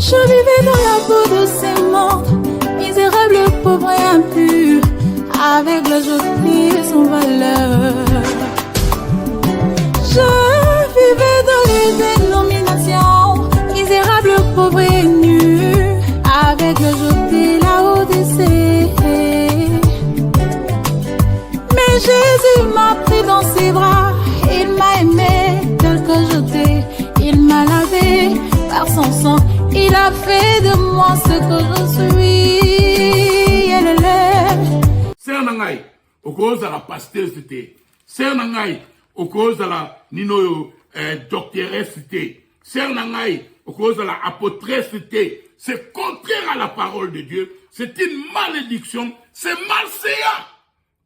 Je vivais dans la peau de ces morts, misérable, pauvre et impur, avec le jeté sans valeur. Je vivais dans les dénominations, misérable, pauvre et nu, avec le jeté la Odyssée. Mais Jésus m'a pris dans ses bras, il m'a aimé tel que j'étais, il m'a lavé par son sang, il a fait de moi ce que je suis. Sœur Nangai, au cause de la pasteur-cité. Sœur Nangai, au cause de la nino doctoresse-cité. Sœur Nangai, au cause de la apôtresse-cité. C'est contraire à la parole de Dieu. C'est une malédiction. C'est malséant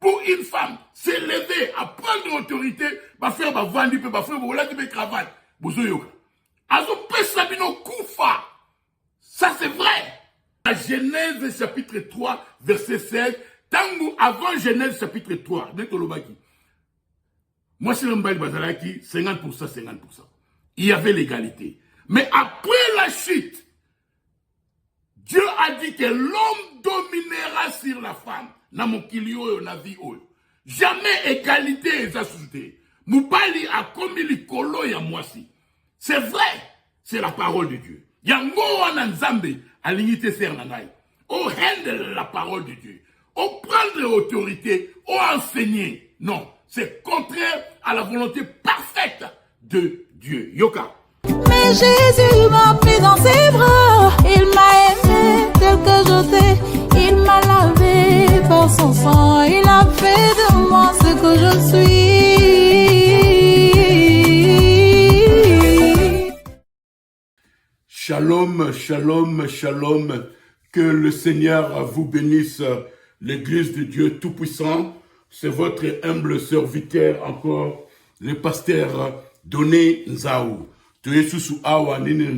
pour une femme s'élever à prendre autorité, va faire va vendre, va faire va faire cravate. Bozoyoka. Azo pesabino kufa. Ça c'est vrai. La Genèse chapitre 3 verset 16. Tango avant Genèse chapitre 3. Moi c'est le Mbali Bazalaki 50%, 50%. Il y avait l'égalité. Mais après la chute, Dieu a dit que l'homme dominera sur la femme. Na mokilio na vie oyo. Jamais égalité et société. Moubali a commis l'ikolo ya mwasi. C'est vrai, c'est la parole de Dieu. Yango wana nzambe alinité ser nanai. Au handle la parole de Dieu. Au prendre autorité, au enseigner. Non, c'est contraire à la volonté parfaite de Dieu. Yoka. Mais Jésus m'a pris dans ses bras, il m'a aimé tel que j'étais, il m'a lavé par son sang, il a fait de moi ce que je suis. Shalom, shalom, shalom. Que le Seigneur vous bénisse, l'Église de Dieu Tout-Puissant. C'est votre humble serviteur encore, le pasteur Doné Nzaou. Tu es sous awa nini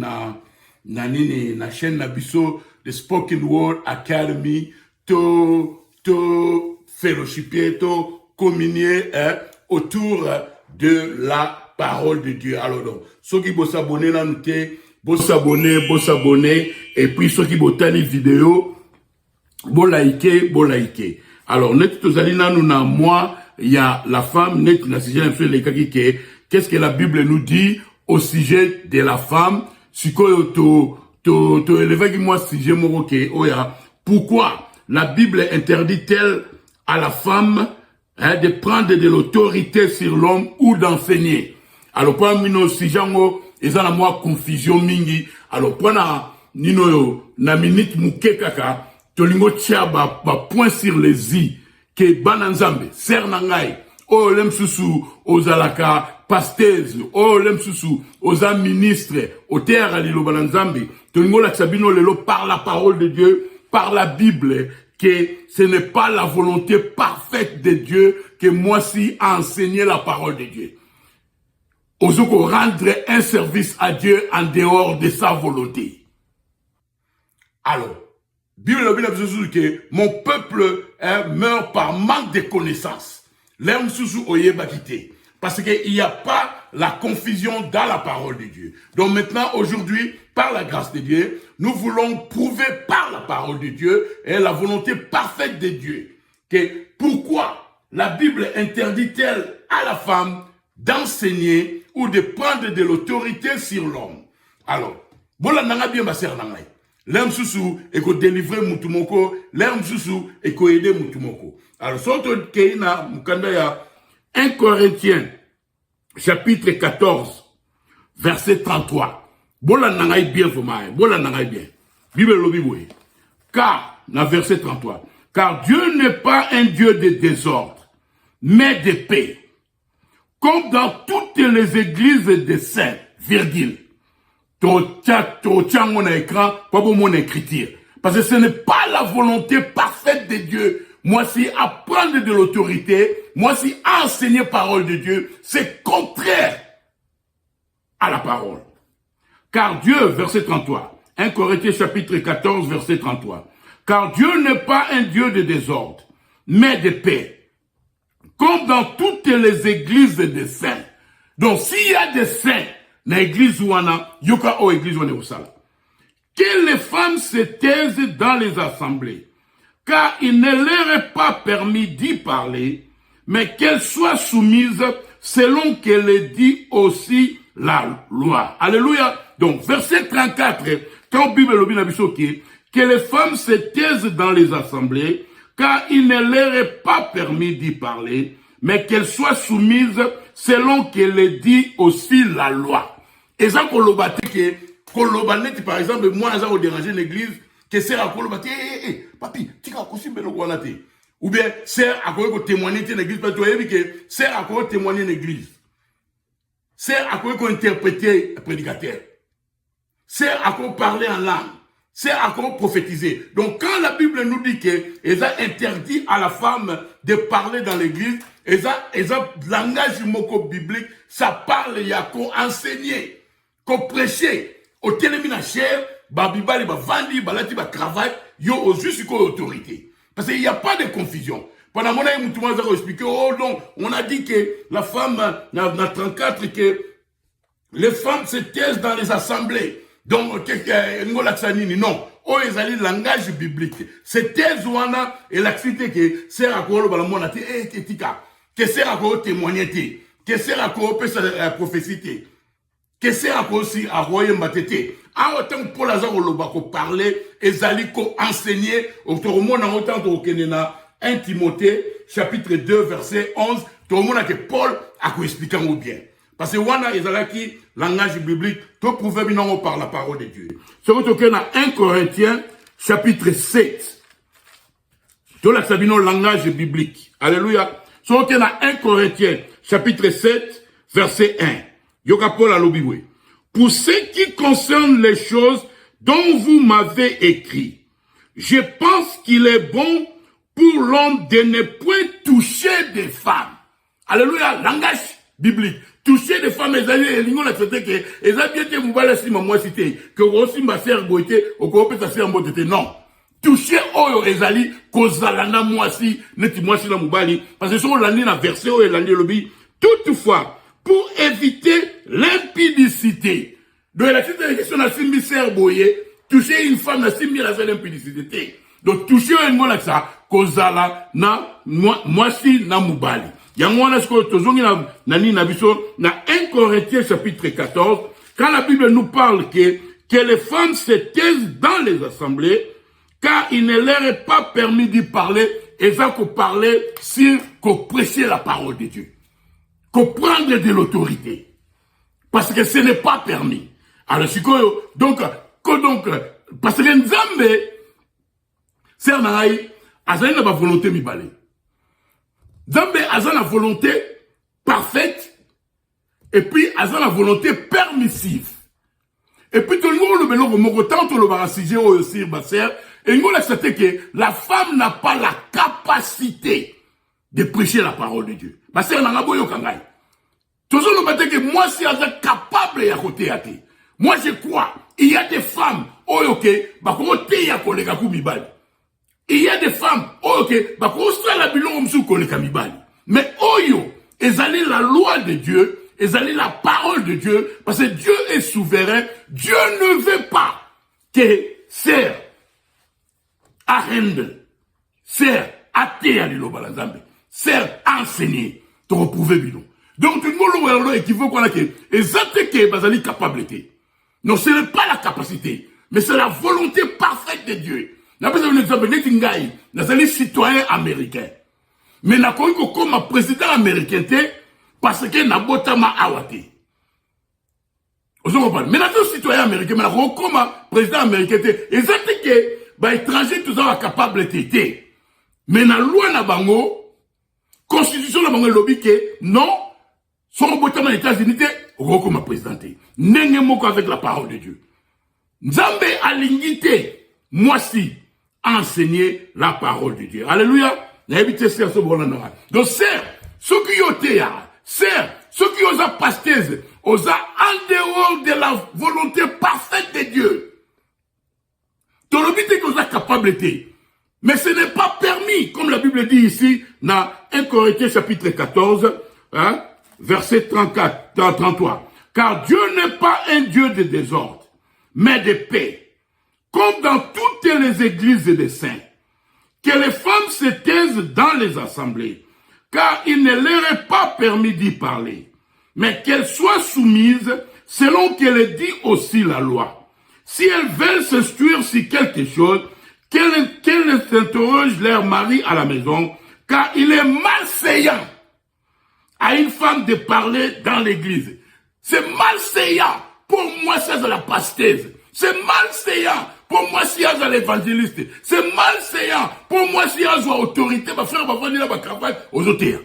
na chaîne Nabiso, the Spoken Word Academy, to fellowshiper, to communier autour de la parole de Dieu. Alors donc, ceux qui vont s'abonner là, nous bon s'abonner, et puis ceux qui vont tani vidéo, bon liker. Alors, net tous alina nous na moi, il y a la femme, net na si j'ai fait les kaki qu'est-ce que la Bible nous dit au sujet de la femme, si to élevé moi sujet moroké, oya, pourquoi la Bible interdit-elle à la femme de prendre de l'autorité sur l'homme ou d'enseigner? Alors, pour mino si jango, ils ont la moi confusion mingi. Alors, pour nino yo, na minute muke kaka, tolingo tia ba point sur les i, ke bananzambe, ser nangai, oh lem susu, ozalaka, pastez, oh lem susu, oza ministre, au terre lilo bananzambe, tolingo la sabino lelo par la parole de Dieu, par la Bible, que ce n'est pas la volonté parfaite de Dieu que moi si a enseigné la parole de Dieu. Ozoko rendre un service à Dieu en dehors de sa volonté. Alors, Bible dit que mon peuple meurt par manque de connaissances. L'homme sous oye bakité. Parce qu'il n'y a pas la confusion dans la parole de Dieu. Donc maintenant, aujourd'hui, par la grâce de Dieu, nous voulons prouver par la parole de Dieu et la volonté parfaite de Dieu que pourquoi la Bible interdit-elle à la femme d'enseigner ou de prendre de l'autorité sur l'homme. Alors, voilà nanga bien ma sœur nanga. L'homme sous et ko délivrer mutumoko, l'homme sous et ko aider mutumoko. Alors, surtout keina mukanda ya 1 Corinthiens chapitre 14 verset 33. Bola nanga bien vomae, bola nanga bien. Bible lobi boye. Car na verset 33, car Dieu n'est pas un Dieu de désordre, mais de paix. Comme dans toutes les églises des saints, virgule. Tiens mon écran, pas pour mon écriture. Parce que ce n'est pas la volonté parfaite de Dieu. Moi, si apprendre de l'autorité, moi, si enseigner parole de Dieu, c'est contraire à la parole. Car Dieu, verset 33, 1 Corinthiens chapitre 14, verset 33, car Dieu n'est pas un Dieu de désordre, mais de paix. Comme dans toutes les églises des saints. Donc, s'il y a des saints, dans l'église ouana, yoka o église ouana osala. que les femmes se taisent dans les assemblées, car il ne leur est pas permis d'y parler, mais qu'elles soient soumises selon que le dit aussi la loi. Alléluia. Donc, verset 34, quand Bible le que les femmes se taisent dans les assemblées, car il ne leur est pas permis d'y parler, mais qu'elles soient soumises selon que le dit aussi la loi. Et ça, par exemple, moi, j'ai dérangé l'église, que c'est à Kolobati, papi, tu as aussi bien le ou bien, c'est à quoi témoigner l'église, parce que c'est à quoi témoigner l'église. C'est à quoi interpréter le prédicateur. C'est à quoi parler en langue. C'est à quoi prophétiser. Donc, quand la Bible nous dit qu'elle a interdit à la femme de parler dans l'église, elle a langage biblique, ça parle, il y a qu'on enseigner, qu'on prêcher, au télémina cher, babiba, les bavandi, balati, ba travail, yo, au juste autorité. Parce qu'il n'y a pas de confusion. Pendant mon avis, tout le monde a expliqué, oh non, on a dit que la femme, dans 34, que les femmes se taisent dans les assemblées. Donc, non. Oh, ils allaient le langage biblique. C'est thèse ou et l'activité que c'est à quoi le ballon a été, que c'est à quoi témoigner, que c'est à quoi prophétie, que c'est à quoi aussi à royaume batté. En autant que Paul Lazare le parler, ils allaient enseigner, autour du monde en autant que 1 Timothée, chapitre 2, verset 11, tout le monde a que Paul a expliqué bien. Parce que wana ezalaki langage biblique, tout prouver bien par la parole de Dieu. Ce que tu as 1 Corinthiens, chapitre 7. Tout là, c'est bien langage biblique. Alléluia. Ce que tu as 1 Corinthiens, chapitre 7, verset 1. Yoka Paul a l'obiwe. Pour ce qui concerne les choses dont vous m'avez écrit, je pense qu'il est bon pour l'homme de ne point toucher des femmes. Alléluia. Langage biblique. Toucher des femmes, les alliés, les gens accepté que, les alliés, vous allez si moi cité, que aussi ma sœur goïté, ou qu'on peut passer en mode de non. Toucher, oh, les alliés, kozalana, moi si, neti moi si la moubali, parce que sur l'année, la version et l'année lobby, toutefois, pour éviter l'impudicité. Donc, la question a simbi sœur boyé, toucher une femme, la simbi la seule impudicité. Donc, toucher un mot là, ça, kozala, na, moi si, na moubali. Yangwana sko tozongi na biso na 1 Corinthiens chapitre 14 quand la Bible nous parle que les femmes se taisent dans les assemblées car il ne leur est pas permis d'y parler et ça qu'on parler sur qu'on prêcher la parole de Dieu, qu'on prendre de l'autorité parce que ce n'est pas permis. Alors donc parce que Nzambe c'est naï azali na ba volonté mibale. Nzambe a la volonté parfaite et puis a la volonté permissive. Et puis tout le monde le monde tant le barassigé aussi basser et nous l'accepter que la femme n'a pas la capacité de prêcher la parole de Dieu. Basser n'a pas boyo kangai. Toujours le matin que moi si est capable à côté à té. Moi je crois il y a des femmes oyoke ba ko té ya kolega ku mibali. Il y a des femmes, ok, bah, mais oyo, ils allaient la loi de Dieu, ils allaient la parole de Dieu, parce que Dieu est souverain, Dieu ne veut pas que sœur, arrende, sœur, athée à l'île Balanzambe, sœur, enseigner, te reprouver bidon. Donc, tout le monde qui veut qu'on a que, exactement que, basali capacité. Non, ce n'est pas la capacité, mais c'est la volonté parfaite de Dieu. N'a pas un exemple de citoyen américain. Mais n'a pas comme président américain parce que n'a pas ma awate. Vous comprenez? Mais n'a pas citoyen américain, mais n'a pas comme président américain. Et ça c'est que bah étranger tout ça capable d'être. Mais na loi na bango constitution na bango lobby que non son botama les États-Unis comme président. N'engé moko avec la parole de Dieu. Nzambe alingité moi si enseigner la parole de Dieu. Alléluia. Donc, c'est ceux qui ont été, c'est ceux qui ont pasté, ont en dehors de la volonté parfaite de Dieu. Dans le but qu'ils ont capable d'être. Mais ce n'est pas permis, comme la Bible dit ici, dans 1 Corinthiens chapitre 14, hein, verset 33. Car Dieu n'est pas un Dieu de désordre, mais de paix. comme dans toutes les églises des saints, que les femmes se taisent dans les assemblées, car il ne leur est pas permis d'y parler, mais qu'elles soient soumises selon qu'elle dit aussi la loi. Si elles veulent s'instruire sur quelque chose, qu'elles s'interrogent leur mari à la maison, car il est malséant à une femme de parler dans l'église. C'est malséant. Pour moi, c'est de la pasteuse. C'est malséant. Pour moi, si il y a l'évangéliste. C'est malséant. Pour moi, si il y a autorité, ma frère va venir à travail aux auteurs.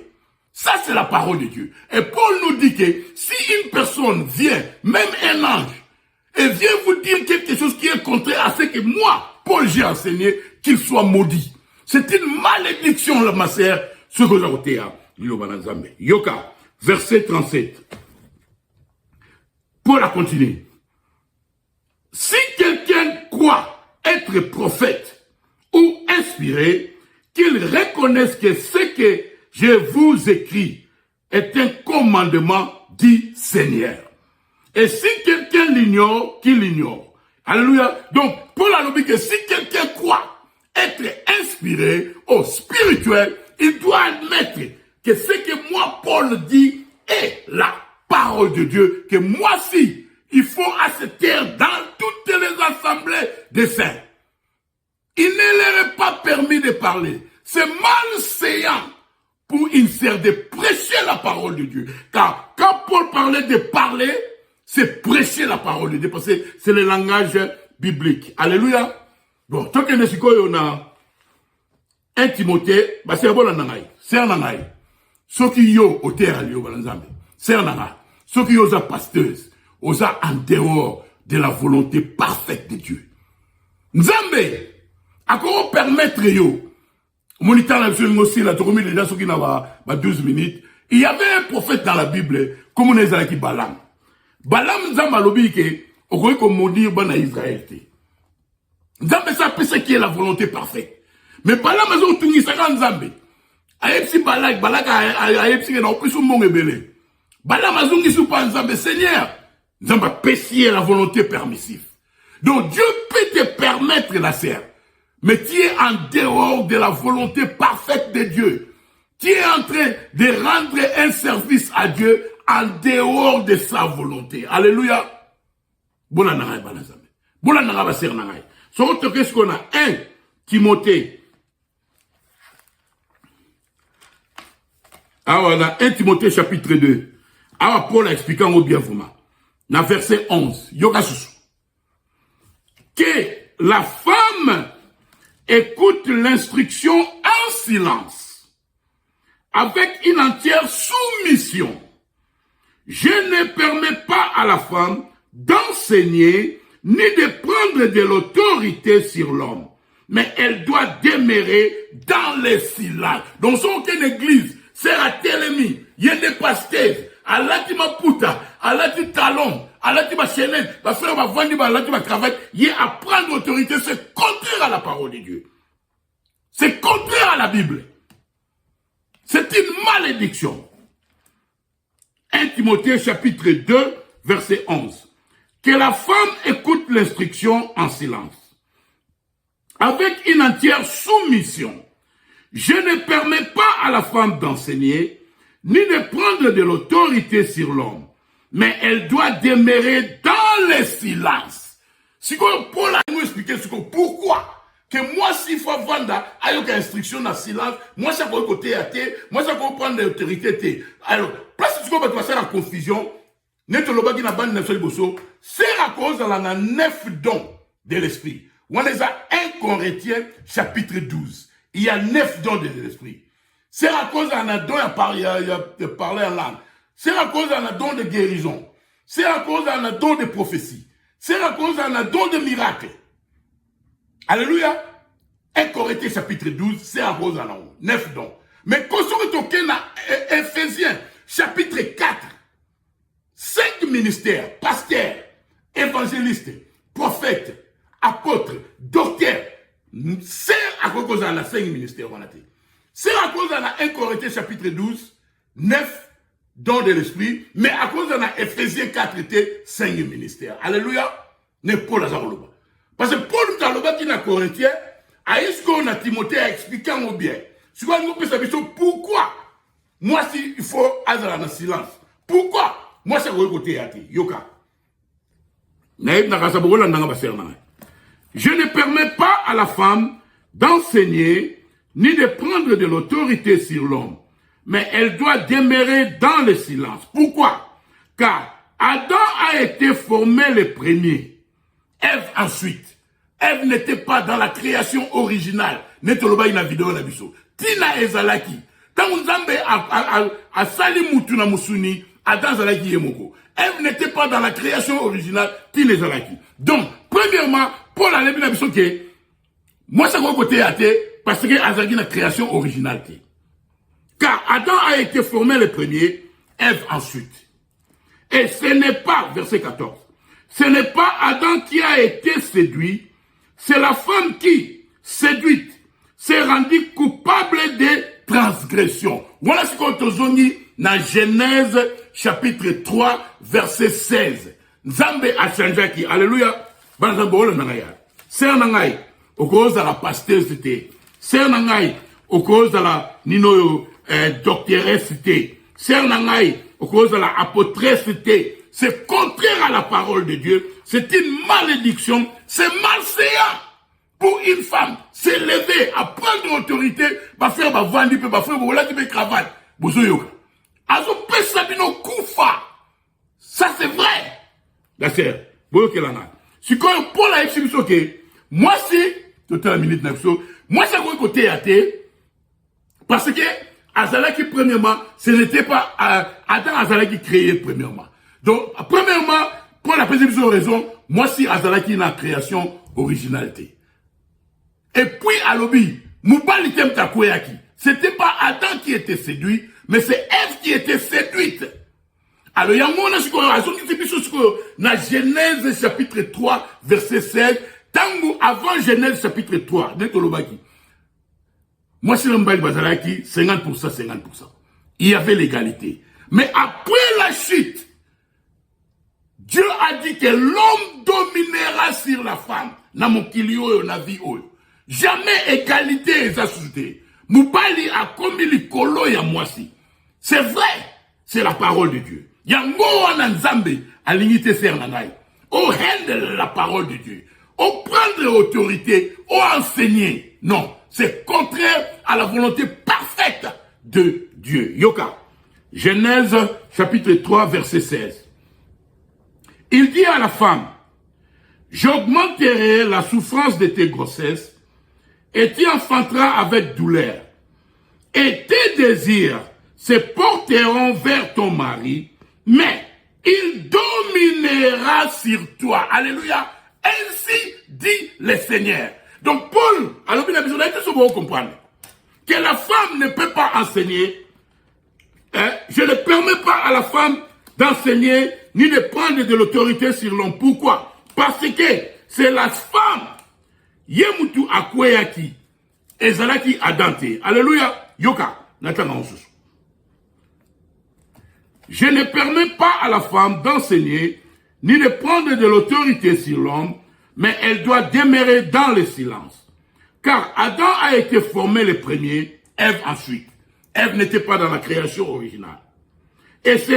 Ça, c'est la parole de Dieu. Et Paul nous dit que si une personne vient, même un ange, et vient vous dire quelque chose qui est contraire à ce que moi, Paul, j'ai enseigné, qu'il soit maudit. C'est une malédiction, ma sœur, ce que j'ai auteur. Yoka, verset 37. Paul a continué. Si quelqu'un croit être prophète ou inspiré, qu'il reconnaisse que ce que je vous écris est un commandement dit Seigneur. Et si quelqu'un l'ignore, qu'il l'ignore. Alléluia. Donc, Paul a dit que si quelqu'un croit être inspiré ou spirituel, il doit admettre que ce que moi, Paul dit, est la parole de Dieu, que moi aussi, il faut accepter dans toutes les assemblées des saints. Il ne leur est pas permis de parler. C'est malséant pour une sœur de prêcher la parole de Dieu. Car quand Paul parlait de parler, c'est prêcher la parole de Dieu, parce que c'est le langage biblique. Alléluia. Bon, tant que nous avons un Timothée, c'est un bon nangai. C'est un nangai. Ceux qui ont au terre, c'est un nangai. Ceux qui ont pasteuse, ont en dehors de la volonté parfaite de Dieu. Nzambe, à quoi permettre yo? Moniteur la vision aussi, la tourmi déjà ceux qui n'avaient pas 12 minutes. Il y avait un prophète dans la Bible, comme on est avec Balaam. Balaam Nzambe a lobby que, on croit qu'on maudit bon à Israël. Nzambe ça peut ce qui est la volonté parfaite. Mais Balaam a dit tout ni ça quand Nzambe. Aïpsi Balak aïpsi na opisu mon ebele. Balaam a dit sous pas Nzambe Seigneur. Nzambe a péché la volonté permissive. Donc Dieu peut te permettre la serre. Mais tu es en dehors de la volonté parfaite de Dieu. Tu es en train de rendre un service à Dieu en dehors de sa volonté. Alléluia. Boula nangai banazame. Boula nangai baser nangai. Sur qu'est-ce qu'on a? 1 Timothée. Alors, on a 1 Timothée chapitre 2. Alors, Paul a expliqué en bien vraiment. Dans verset 11. Yoga susu. Que la femme écoute l'instruction en silence, avec une entière soumission. Je ne permets pas à la femme d'enseigner ni de prendre de l'autorité sur l'homme, mais elle doit demeurer dans le silence. Donc, son aucune église, c'est à Télémi, il y a des pasteurs, à l'atima puta, à l'atima talon, à l'atima chenel, la frère va vendre, à l'atima cravate, il y a à prendre l'autorité, c'est contraire à la parole de Dieu. C'est contraire à la Bible. C'est une malédiction. 1 Timothée chapitre 2, verset 11. Que la femme écoute l'instruction en silence, avec une entière soumission. Je ne permets pas à la femme d'enseigner, ni de prendre de l'autorité sur l'homme, mais elle doit demeurer dans le silence. Si Paul a nous expliqué pourquoi que moi, s'il faut vendre, avec instruction dans le silence, moi, ça peut côté à thé, moi, ça peut prendre l'autorité. Alors, place que tu vas passer la confusion, c'est à cause de la 9 dons de l'esprit. On est à 1 Corinthiens, chapitre 12. Il y a 9 dons de l'esprit. C'est à cause d'un don de parler en langue. C'est à cause d'un don de guérison. C'est à cause d'un don de prophétie. C'est à cause d'un don de miracle. Alléluia. 1 Corinthiens chapitre 12, c'est à cause d'un don. 9 dons. Mais quand on est dans Ephésiens chapitre 4, 5 ministères, pasteurs, évangélistes, prophètes, apôtres, docteurs, c'est à cause de la 5 ministères. C'est à cause de la 1 Corinthiens chapitre 12, 9 dons de l'esprit, mais à cause de la Ephésiens 4 était 5 ministères. Alléluia. N'est pas la. Parce que Paul Taloba qui est Corinthien, a eu ce qu'on a Timothée a expliqué en bien. Ce qu'on peut savoir, pourquoi moi si il faut aller dans le silence. Pourquoi moi c'est le côté à Yoka. Je ne permets pas à la femme d'enseigner ni de prendre de l'autorité sur l'homme, mais elle doit demeurer dans le silence. Pourquoi? Car Adam a été formé le premier, Ève ensuite. Ève n'était pas dans la création originale. Netoloba ina vidéo na biso. Tina ezalaki. Tant Nzambe a sali mutu na musuni, Adam zalaki yemoko. Ève n'était pas dans la création originale, Tina ezalaki. Donc, premièrement, Paul a lebi na biso que moi ça ko côté athée parce que azalaki na création originale. Car Adam a été formé le premier, Ève ensuite. Et ce n'est pas, verset 14, ce n'est pas Adam qui a été séduit, c'est la femme qui, séduite, s'est rendue coupable de transgression. Voilà ce qu'on te dit dans Genèse chapitre 3, verset 16. Nzambe a changé qui, alléluia, banzambe ole nangaya. C'est nangai, au cause de la pasteurité. C'est nangai, au cause de la nino doctoressité. C'est nangai, au cause de la apôtresseté. C'est contraire à la parole de Dieu. C'est une malédiction. C'est malséant pour une femme s'élever à prendre l'autorité, va faire ma vandi, va faire ma qui cravate. Bozoyoka. Azo pesabino kufa. Ça c'est vrai. D'accord. Boyokelana. Si quand Paul a expliqué que moi si, toute la minute moi c'est quoi côté athée, parce que Azalaki premièrement, ce n'était pas Adam Azalaki créé premièrement. Donc, premièrement, pour la précision raison, moi si Azalaki la création originalité. Et puis, à l'obi, Moubali Temta Koyaki. C'était pas Adam qui était séduit, mais c'est Ève qui était séduite. Alors, il y a un moment dans Genèse chapitre 3, verset 16, tant avant Genèse chapitre 3, Netolobaki. Moi, si l'homme Bazalaki, 50%, 50%. Il y avait l'égalité. Mais après la chute, Dieu a dit que l'homme dominera sur la femme. Namokilio, na vie. Jamais égalité est associée. Moubali a commis le colo ya moisi. C'est vrai. C'est la parole de Dieu. Yango Nzambe a l'unité sernanai. Au handle la parole de Dieu. Au prendre l'autorité, au enseigner. Non. C'est contraire à la volonté parfaite de Dieu. Yoka. Genèse chapitre 3 verset 16. Il dit à la femme, j'augmenterai la souffrance de tes grossesses et tu enfanteras avec douleur. Et tes désirs se porteront vers ton mari, mais il dominera sur toi. Alléluia. Ainsi dit le Seigneur. Donc Paul, alors il a besoin de comprendre que la femme ne peut pas enseigner. Je ne permets pas à la femme d'enseigner ni de prendre de l'autorité sur l'homme. Pourquoi? Parce que c'est la femme. Yemutu akweyaki. Ezalaki adante. Alléluia. Yoka. Je ne permets pas à la femme d'enseigner ni de prendre de l'autorité sur l'homme, mais elle doit demeurer dans le silence. Car Adam a été formé le premier, Ève ensuite. Ève n'était pas dans la création originale. Et ce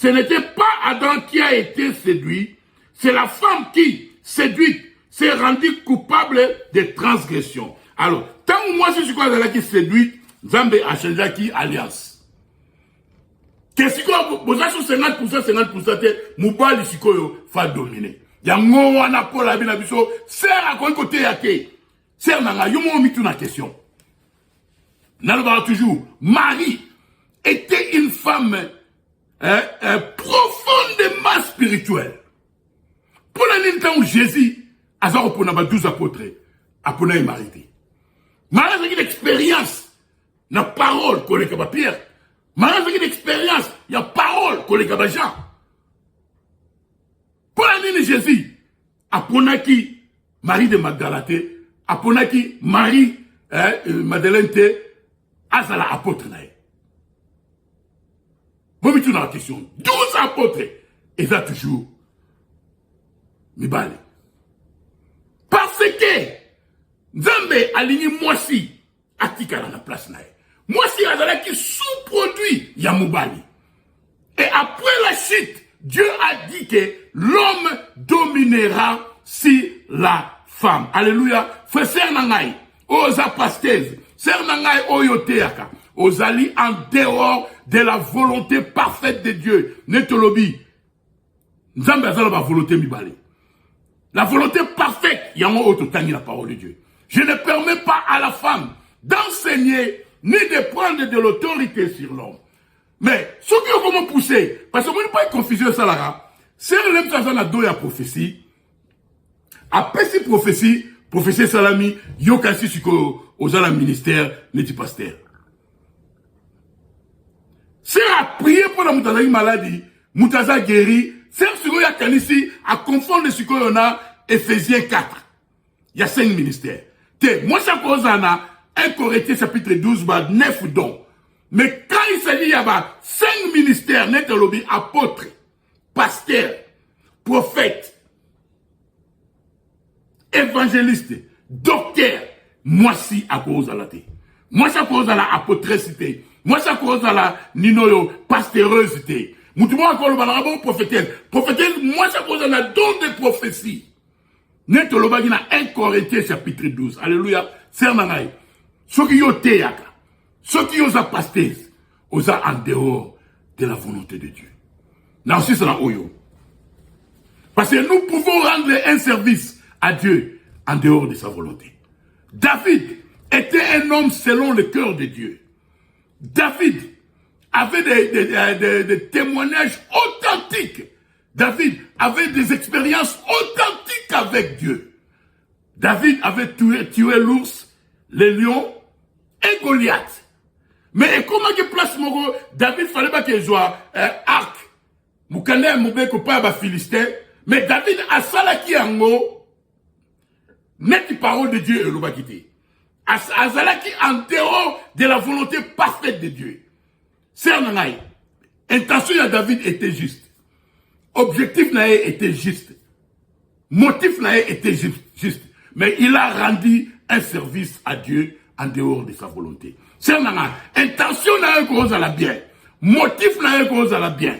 n'était pas Adam qui a été séduit, c'est la femme qui, séduite, s'est rendue coupable de transgression. Alors, tant que moi je suis quoi qui séduite, Zambé a changé qui alliance. Qu'est-ce que vous avez 50%, Moubali Sikoyo va dominer. Yango wana Paul a bien biso, sert à quoi côté yake. Sert nanga, yomo mitu na question. Nalba toujours, Marie était une femme profondément spirituelle. Pour la temps où Jésus a pour 12 apôtres, apôtres et Marie. Marie a une expérience, na parole qu'on est capable Pierre. Marie a une expérience, il y a parole qu'on est capable Jean. Pour la Jésus, aponaki Marie de Magdalate, aponaki Marie Madeleine azala apôtre nae. Vous mettez dans la question, 12 apôtres, et ça toujours, Mibale. que Nzambe aligné Mwasi atikala na place nae. Mwasi azalaki sous-produit ya mobali. Et après la chute, Dieu a dit que l'homme dominera sur la femme. Alléluia. Frère nangai, oza pastez, sœur nangai oyoteaka, ozali en dehors de la volonté parfaite de Dieu. Netolobi. Nzambe azala ba volonté mibali. La volonté parfaite, yango ototangi la parole de Dieu. Je ne permets pas à la femme d'enseigner ni de prendre de l'autorité sur l'homme. Mais, ce qui est comment pousser, parce que vous n'avez pas de confusion ça là, c'est l'homme qui a la doya prophétie. Après cette prophétie, prophétie salami, yokasi suko aux ala ministère, n'est pasteur. C'est à prier pour la moutaza maladie, moutaza guéri, c'est ce qu'il y a kanisi à confondre ce qu'il y a Ephésiens 4. Il y a 5 ministères. Moi, ça cause 1 Corinthiens chapitre 12, 9 dons. Mais quand il s'agit, il y a 5 ministères, net lobby, apôtres, pasteurs, prophètes, évangélistes, docteurs, moi si à cause de la thé. Moi, ça cause à la apôtresité. Moi, ça cause à la ninoyo, pasteurosité. Moutouma encore le balabo prophétesse. Prophétesse, moi, ça cause à la don de prophétie. Net lobby, il y a 1 Corinthiens chapitre 12. Alléluia. C'est un angaï. Ce qui est théâtre. Ceux qui osent passer, osent en dehors de la volonté de Dieu. Là aussi, c'est la oyo. Parce que nous pouvons rendre un service à Dieu en dehors de sa volonté. David était un homme selon le cœur de Dieu. David avait des témoignages authentiques. David avait des expériences authentiques avec Dieu. David avait tué l'ours, les lions et Goliath. Mais comment que place mon David fallait pas qu'il soit arc. Moukane moube ko pas ba philistin, mais David a salaki ango net parole de Dieu et le bakité. A salaki en dehors de la volonté parfaite de Dieu. C'est nangai. Intention de David était juste. Objectif nae était juste. Motif nae était juste. Mais il a rendu un service à Dieu en dehors de sa volonté. C'est nana. Intention n'a une cause à la bien. Motif n'a une cause à la bien.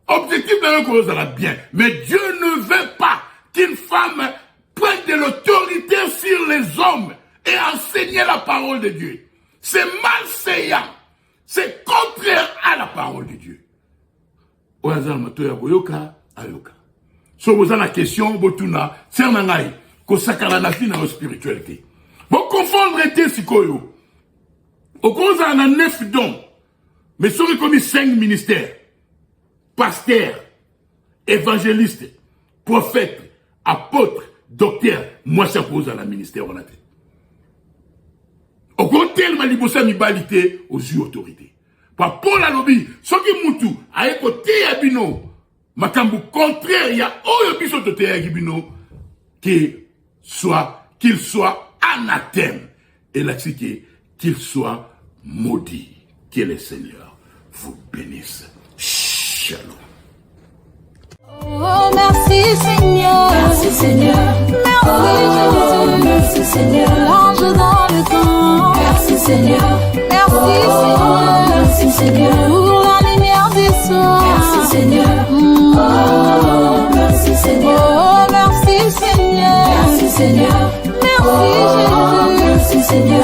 Objectif n'a une cause à la bien. Mais Dieu ne veut pas qu'une femme prenne de l'autorité sur les hommes et enseigne la parole de Dieu. C'est malséant. C'est contraire à la parole de Dieu. Oazal matoya boyoka ayoka. So vous avez la question, botuna, c'est nangai, ko sakala na vie dans la spiritualité. Bon confondre était sikoyo. Au cause on a 9 dons, mais sont reconnus 5 ministères. Pasteurs, évangélistes, prophètes, apôtres, docteurs. Moi, ça cause à la ministère on a fait. Au contraire, tellement libosa mibalité aux yeux autorités. Pour la lobby, ce qui moutou, à écouter abino, makambu contraire, il y a oyo biso toté abino, qu'il soit anathème. Et là, c'est qu'il soit maudit. Que le Seigneur vous bénisse. Shalom. Oh, merci Seigneur. Merci Seigneur. Merci Jésus. Merci Seigneur. L'ange dans le temps. Merci Seigneur. Merci Seigneur. Merci Seigneur. Pour la lumière du soir. Merci Seigneur. Oh, merci Seigneur. Oh, merci Seigneur. Merci Seigneur. Merci Jésus. Merci Seigneur.